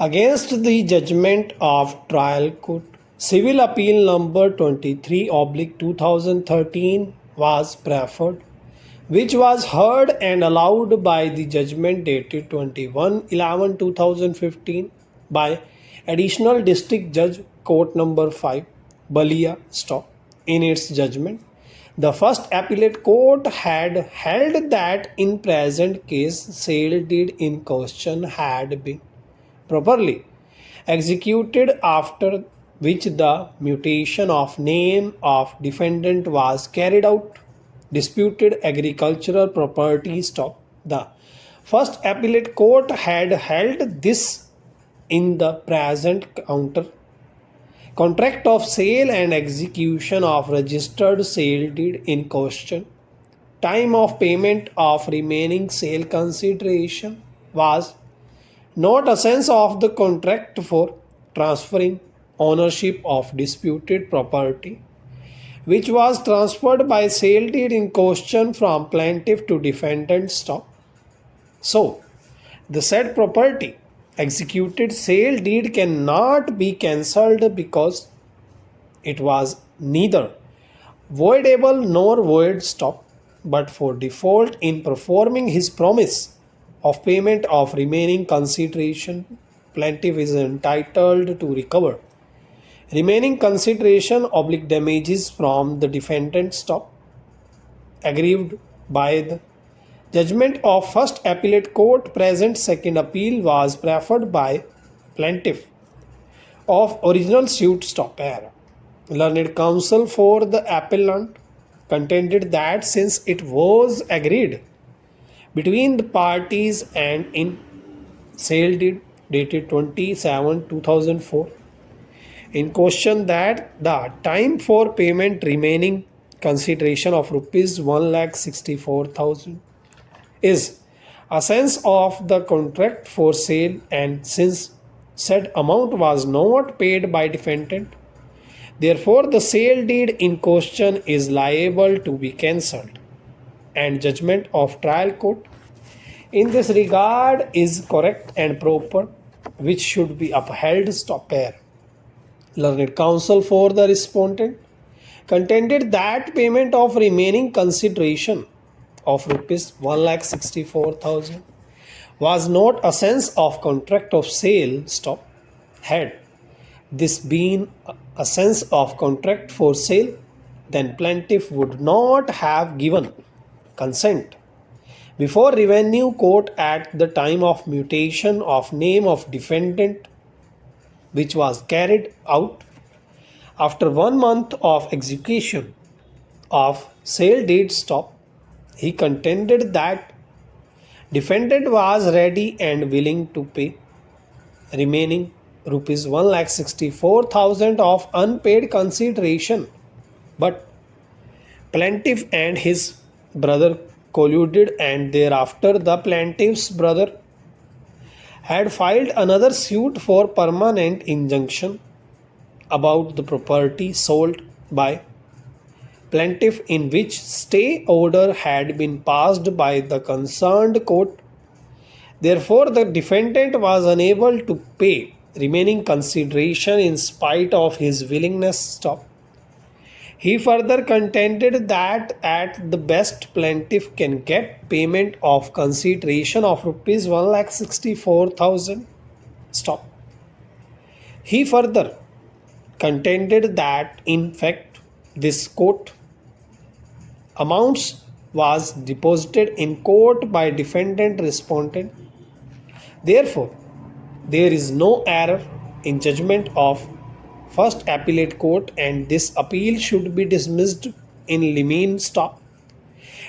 Against the judgment of trial court, Civil Appeal number 23/2013 was preferred, which was heard and allowed by the judgment dated 21/11/2015 by Additional District Judge Court number 5, Balia Stop. In its judgment, the first appellate court had held that in present case sale deed in question had been properly executed, after which the mutation of name of defendant was carried out. Disputed agricultural property stop. The first appellate court had held this in the present contract of sale and execution of registered sale deed in question. Time of payment of remaining sale consideration was not essence of the contract for transferring ownership of disputed property, which was transferred by sale deed in question from plaintiff to defendant stop. So, the said property executed sale deed cannot be cancelled because it was neither voidable nor void stop, but for default in performing his promise of payment of remaining consideration, plaintiff is entitled to recover remaining consideration / damages from the defendant stop, aggrieved by the judgment of first appellate court. Present second appeal was preferred by plaintiff of original suit stop. Learned counsel for the appellant contended that since it was agreed between the parties and in sale deed dated 27/2004 in question that the time for payment remaining consideration of rupees 1,64,000 is a sense of the contract for sale, and since said amount was not paid by defendant, therefore the sale deed in question is liable to be cancelled, and judgment of trial court in this regard is correct and proper, which should be upheld. Stop. Learned counsel for the respondent contended that payment of remaining consideration of rupees 1,64,000 was not a sense of contract of sale stop. Had this been a sense of contract for sale, then plaintiff would not have given consent before revenue court at the time of mutation of name of defendant, which was carried out after 1 month of execution of sale deed stop. He contended that defendant was ready and willing to pay remaining rupees 1,64,000 of unpaid consideration, but plaintiff and his brother colluded, and thereafter the plaintiff's brother had filed another suit for permanent injunction about the property sold by plaintiff, in which stay order had been passed by the concerned court. Therefore, the defendant was unable to pay remaining consideration in spite of his willingness stop. He further contended that at the best plaintiff can get payment of consideration of rupees 1,64,000 stop. He further contended that in fact this court amounts was deposited in court by defendant respondent. Therefore, there is no error in judgment of first appellate court, and this appeal should be dismissed in limine stop.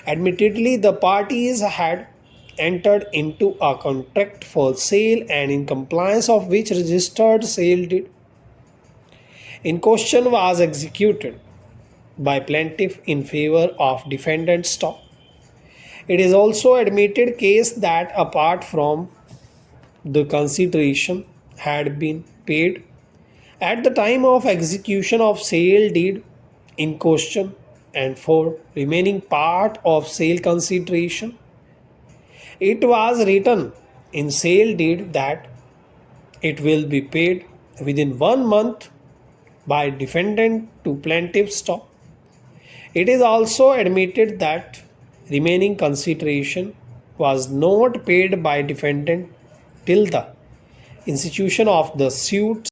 Admittedly, the parties had entered into a contract for sale, and in compliance of which registered sale deed in question was executed by plaintiff in favor of defendant stop. It is also admitted case that apart from the consideration had been paid at the time of execution of sale deed in question, and for remaining part of sale consideration, it was written in sale deed that It will be paid within 1 month by defendant to plaintiff's stop. It is also admitted that remaining consideration was not paid by defendant till the institution of the suit